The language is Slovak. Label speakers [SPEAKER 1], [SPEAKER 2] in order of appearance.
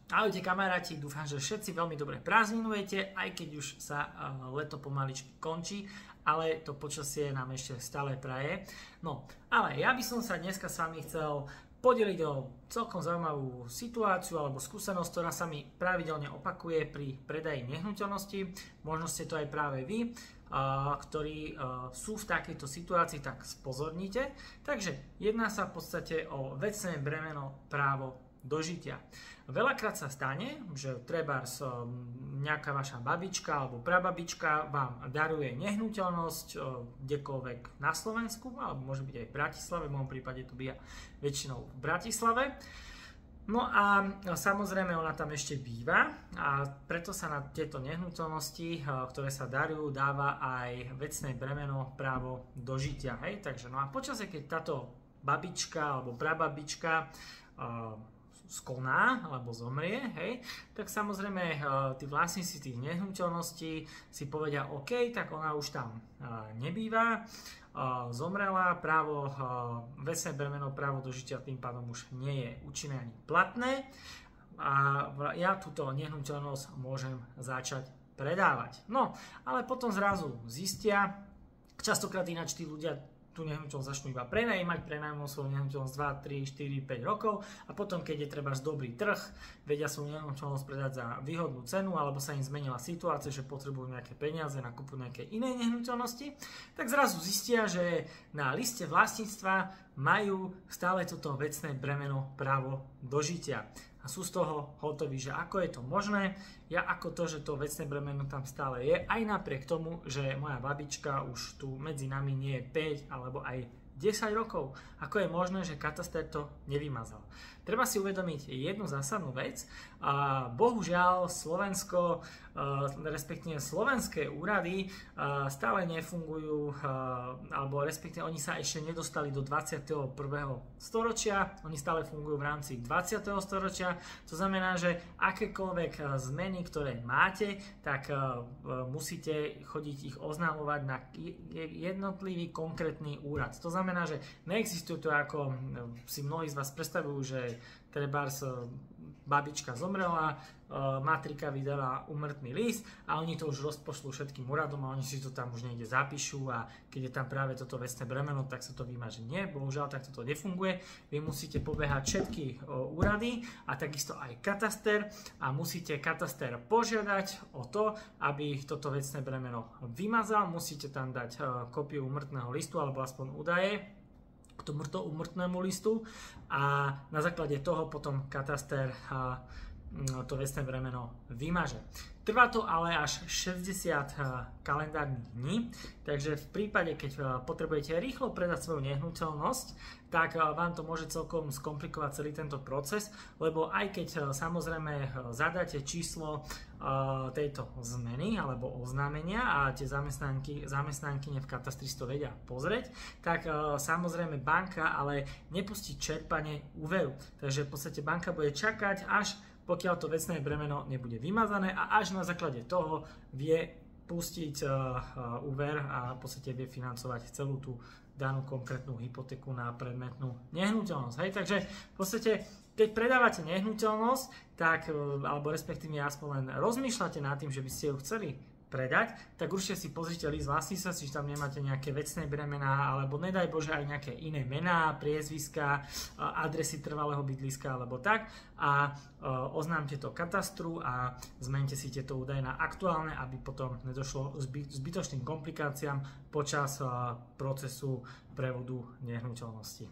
[SPEAKER 1] Ahojte kamaráti, dúfam, že všetci veľmi dobre prázdninujete, aj keď už sa leto pomaličky končí, ale to počasie nám ešte stále praje. No, ale ja by som sa dneska s vami chcel podeliť o celkom zaujímavú situáciu alebo skúsenosť, ktorá sa mi pravidelne opakuje pri predaji nehnuteľnosti. Možno ste to aj práve vy, ktorí sú v takejto situácii, tak spozornite. Takže jedná sa v podstate o vecné bremeno právo dožitia. Veľakrát sa stane, že trebárs nejaká vaša babička alebo prababička vám daruje nehnuteľnosť kdekoľvek na Slovensku, alebo môže byť aj v Bratislave, v môjom prípade to býva väčšinou v Bratislave. No a samozrejme ona tam ešte býva a preto sa na tieto nehnuteľnosti, ktoré sa darujú, dáva aj vecné bremeno právo dožitia. Hej? Takže no a počasie, keď táto babička alebo prababička skoná alebo zomrie, hej, tak samozrejme tí vlastníci tých nehnuteľností si povedia, OK, tak ona už tam nebýva, zomrela, právo, vecné bremeno právo dožitia tým pádom už nie je účinné ani platné a ja túto nehnuteľnosť môžem začať predávať. No, ale potom zrazu zistia, častokrát ináč tí ľudia tú nehnuteľnosť začnú iba prenajmú svoju nehnuteľnosť 2, 3, 4, 5 rokov a potom, keď je trebárs dobrý trh, vedia svoju nehnuteľnosť predať za výhodnú cenu alebo sa im zmenila situácia, že potrebujú nejaké peniaze na kúpu nejakej inej nehnuteľnosti, tak zrazu zistia, že na liste vlastníctva majú stále toto vecné bremeno právo dožitia. A sú z toho hotoví, že ako je to možné, ja ako to, že to vecné bremeno tam stále je, aj napriek tomu, že moja babička už tu medzi nami nie je 5 alebo aj 10 rokov. Ako je možné, že kataster to nevymazal? Treba si uvedomiť jednu zásadnú vec. Bohužiaľ Slovensko, respektíve slovenské úrady stále nefungujú, alebo respektíve oni sa ešte nedostali do 21. storočia, oni stále fungujú v rámci 20. storočia. To znamená, že akékoľvek zmeny, ktoré máte, tak musíte chodiť ich oznamovať na jednotlivý konkrétny úrad. To znamená, že neexistuje to, ako si mnohí z vás predstavujú, že trebárs babička zomrela, matrika vydala úmrtný list a oni to už rozpošlú všetkým úradom a oni si to tam už niekde zapíšu a keď je tam práve toto vecné bremeno, tak sa to vymaže. Nie, bohužiaľ takto to nefunguje. Vy musíte pobehať všetky úrady a takisto aj kataster a musíte kataster požiadať o to, aby toto vecné bremeno vymazal. Musíte tam dať kópiu úmrtného listu alebo aspoň údaje k tomuto úmrtnému listu a na základe toho potom kataster to vecné bremeno vymaže. Trvá to ale až 60 kalendárnych dní, takže v prípade, keď potrebujete rýchlo predať svoju nehnuteľnosť, tak vám to môže celkom skomplikovať celý tento proces, lebo aj keď samozrejme zadáte číslo tejto zmeny alebo oznámenia a tie zamestnankyne v katastri to vedia pozrieť, tak samozrejme banka ale nepustí čerpanie úveru. Takže v podstate banka bude čakať, až pokiaľ to vecné bremeno nebude vymazané a až na základe toho vie pustiť úver a v podstate vie financovať celú tú danú konkrétnu hypotéku na predmetnú nehnuteľnosť. Hej? Takže v podstate, keď predávate nehnuteľnosť, tak, alebo respektíve aspoň len rozmýšľate nad tým, že by ste ju chceli predať, tak určite si pozrite list vlastníctva, či tam nemáte nejaké vecné bremená, alebo nedaj Bože aj nejaké iné mená, priezviska, adresy trvalého bydliska alebo tak a oznámte to katastru a zmente si tieto údaje na aktuálne, aby potom nedošlo zbytočným komplikáciám počas procesu prevodu nehnuteľnosti.